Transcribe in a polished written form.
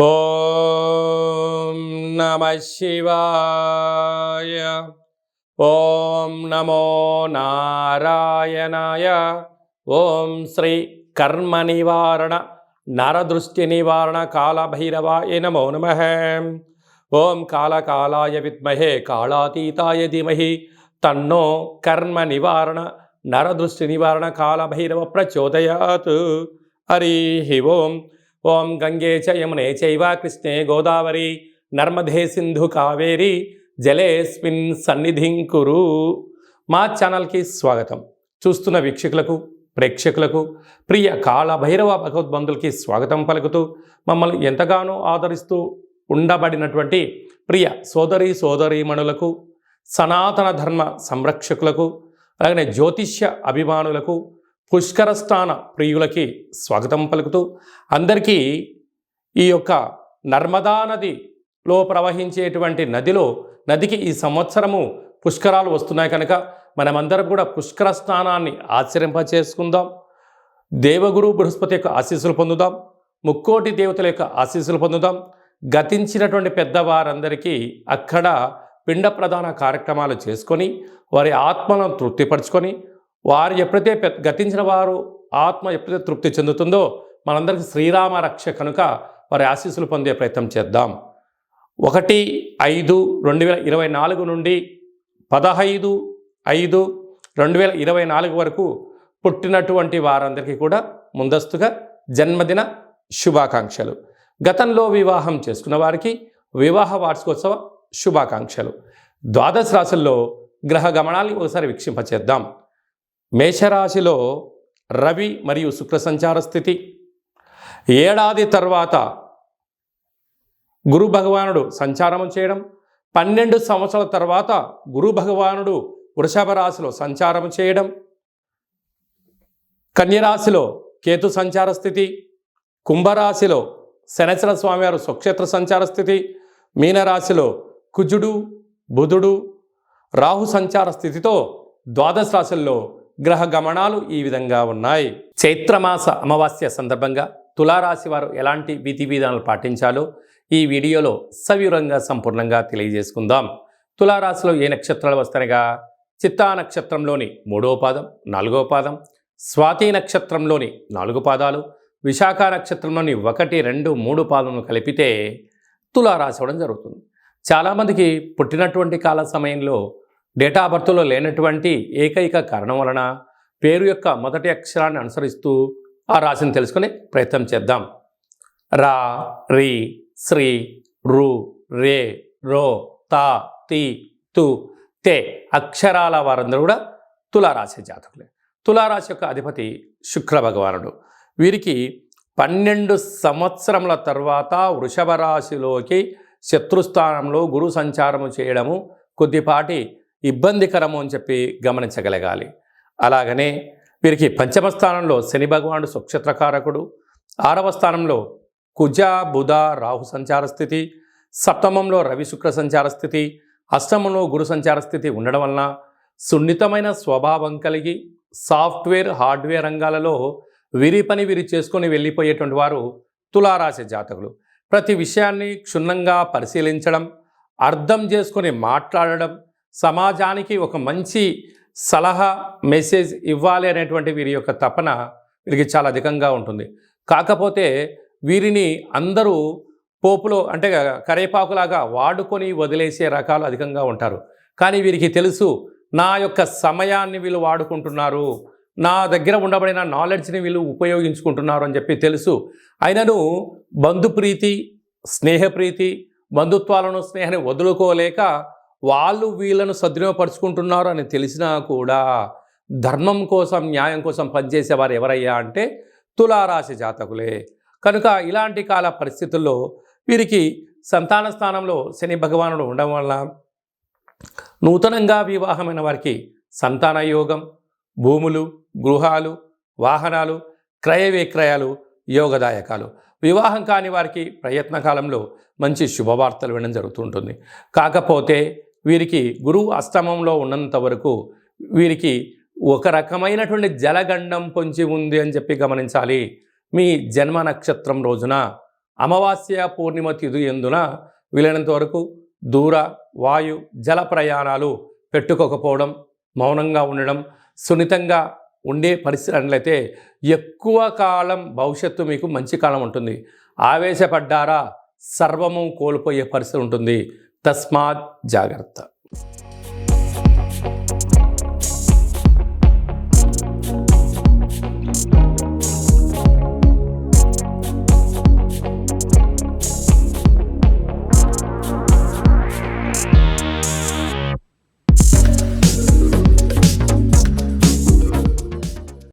ఓం నమః శివాయ. ఓం నమో నారాయణాయ. ఓం శ్రీ కర్మ నివారణ నరదృష్టి నివారణ కాళభైరవాయ నమో నమః. ఓం కాళకాలాయ విద్మహే కాళాతీతాయ ధీమహి తన్నో కర్మ నివారణ నరదృష్టి నివారణ కాళభైరవ ప్రచోదయాత్. హరి ఓం. ఓం గంగే చ యమునే చైవ కృష్ణే గోదావరి నర్మదే సింధు కావేరి జలేస్మిన్ సన్నిధిం కురు. మా ఛానల్కి స్వాగతం. చూస్తున్న వీక్షకులకు ప్రేక్షకులకు ప్రియ కాళభైరవ భగవద్బంధులకి స్వాగతం పలుకుతూ మమ్మల్ని ఎంతగానో ఆదరిస్తూ ఉండబడినటువంటి ప్రియ సోదరీమణులకు, సనాతన ధర్మ సంరక్షకులకు, అలాగనే జ్యోతిష్య అభిమానులకు, పుష్కర స్నాన ప్రియులకి స్వాగతం పలుకుతూ అందరికీ ఈ యొక్క నర్మదా నదిలో ప్రవహించేటువంటి నదికి ఈ సంవత్సరము పుష్కరాలు వస్తున్నాయి కనుక మనమందరం కూడా పుష్కర స్నానాన్ని ఆచరింపచేసుకుందాం. దేవగురు బృహస్పతి యొక్క ఆశీస్సులు పొందుదాం. ముక్కోటి దేవతల యొక్క ఆశీస్సులు పొందుదాం. గతించినటువంటి పెద్దవారందరికీ అక్కడ పిండ ప్రదాన కార్యక్రమాలు చేసుకొని వారి ఆత్మలను తృప్తిపరచుకొని వారు ఎప్పుడైతే గతించిన వారు ఆత్మ ఎప్పుడైతే తృప్తి చెందుతుందో మనందరికీ శ్రీరామ రక్ష కనుక వారి ఆశీస్సులు పొందే ప్రయత్నం చేద్దాం. 1/5/2024 నుండి 15/5/2024 వరకు పుట్టినటువంటి వారందరికీ కూడా ముందస్తుగా జన్మదిన శుభాకాంక్షలు. గతంలో వివాహం చేసుకున్న వారికి వివాహ వార్షికోత్సవ శుభాకాంక్షలు. ద్వాదశ రాశుల్లో గ్రహ గమనాన్ని ఒకసారి వీక్షింపచేద్దాం. మేషరాశిలో రవి మరియు శుక్ర సంచార స్థితి. ఏడాది తర్వాత గురు భగవానుడు సంచారం చేయడం, 12 సంవత్సరాల తర్వాత గురు భగవానుడు వృషభ రాశిలో సంచారం చేయడం, కన్యరాశిలో కేతు సంచార స్థితి, కుంభరాశిలో శనిచర స్వామివారు స్వక్షేత్ర సంచార స్థితి, మీనరాశిలో కుజుడు బుధుడు రాహు సంచార స్థితితో ద్వాదశ రాశుల్లో గ్రహ గమనాలు ఈ విధంగా ఉన్నాయి. చైత్రమాస అమావాస్య సందర్భంగా తులారాశి వారు ఎలాంటి విధి విధానాలు పాటించాలో ఈ వీడియోలో సవివరంగా సంపూర్ణంగా తెలియజేసుకుందాం. తులారాశిలో ఏ నక్షత్రాలు వస్తాయిగా చిత్తా నక్షత్రంలోని 3వ పాదం 4వ పాదం, స్వాతి నక్షత్రంలోని 4 పాదాలు, విశాఖ నక్షత్రంలోని 1, 2, 3 పాదములు కలిపితే తులారాశి అవ్వడం జరుగుతుంది. చాలామందికి పుట్టినటువంటి కాల సమయంలో డేటా ఆఫ్ బర్త్లో లేనటువంటి ఏకైక కారణం వలన పేరు యొక్క మొదటి అక్షరాన్ని అనుసరిస్తూ ఆ రాశిని తెలుసుకునే ప్రయత్నం చేద్దాం. రా, రి, శ్రీ, రు, రే, రో, తా, తి, తు, తే అక్షరాల వారందరూ కూడా తులారాశి జాతకులే. తులారాశి యొక్క అధిపతి శుక్ర భగవానుడు. వీరికి 12 సంవత్సరముల తర్వాత వృషభ రాశిలోకి శత్రుస్థానంలో గురు సంచారము చేయడము కొద్దిపాటి ఇబ్బందికరము అని చెప్పి గమనించగలగాలి. అలాగనే వీరికి పంచమ స్థానంలో శని భగవానుడు స్వక్షేత్రకారకుడు, 6వ స్థానంలో కుజ బుధ రాహు సంచార స్థితి, సప్తమంలో రవి శుక్ర సంచార స్థితి, అష్టమంలో గురు సంచార స్థితి ఉండడం వలన సున్నితమైన స్వభావం కలిగి సాఫ్ట్వేర్ హార్డ్వేర్ రంగాలలో వీరి పని వీరి చేసుకొని వెళ్ళిపోయేటువంటి వారు తులారాశి జాతకులు. ప్రతి విషయాన్ని క్షుణ్ణంగా పరిశీలించడం, అర్థం చేసుకొని మాట్లాడడం, సమాజానికి ఒక మంచి సలహా మెసేజ్ ఇవ్వాలి అనేటువంటి వీరి యొక్క తపన వీరికి చాలా అధికంగా ఉంటుంది. కాకపోతే వీరిని అందరూ పోపులో అంటే కరేపాకులాగా వాడుకొని వదిలేసే రకాలు అధికంగా ఉంటారు. కానీ వీరికి తెలుసు నా యొక్క సమయాన్ని వీళ్ళు వాడుకుంటున్నారు, నా దగ్గర ఉండబడిన నాలెడ్జ్ని వీళ్ళు ఉపయోగించుకుంటున్నారు అని చెప్పి తెలుసు. అయినను బంధుప్రీతి, స్నేహప్రీతి, బంధుత్వాలను స్నేహాన్ని వదులుకోలేక వాళ్ళు వీళ్ళను సద్వినియోగపరుచుకుంటున్నారు అని తెలిసినా కూడా ధర్మం కోసం న్యాయం కోసం పనిచేసేవారు ఎవరయ్యా అంటే తులారాశి జాతకులే. కనుక ఇలాంటి కాల పరిస్థితుల్లో వీరికి సంతాన స్థానంలో శని భగవానుడు ఉండడం వల్ల నూతనంగా వివాహమైన వారికి సంతాన యోగం, భూములు, గృహాలు, వాహనాలు, క్రయ విక్రయాలు యోగదాయకాలు. వివాహం కాని వారికి ప్రయత్న కాలంలో మంచి శుభవార్తలు వినడం జరుగుతుంటుంది. కాకపోతే వీరికి గురువు అష్టమంలో ఉన్నంత వరకు వీరికి ఒక రకమైనటువంటి జలగండం పొంచి ఉంది అని చెప్పి గమనించాలి. మీ జన్మ నక్షత్రం రోజున అమావాస్య పూర్ణిమ తిథి ఎందున వీలైనంత వరకు దూర వాయు జల ప్రయాణాలు పెట్టుకోకపోవడం, మౌనంగా ఉండడం, సున్నితంగా ఉండే పరిస్థితి అట్లయితే ఎక్కువ కాలం భవిష్యత్తు మీకు మంచి కాలం ఉంటుంది. ఆవేశపడ్డారా సర్వము కోల్పోయే పరిస్థితి ఉంటుంది. తస్మాత్ జాగ్రత్త.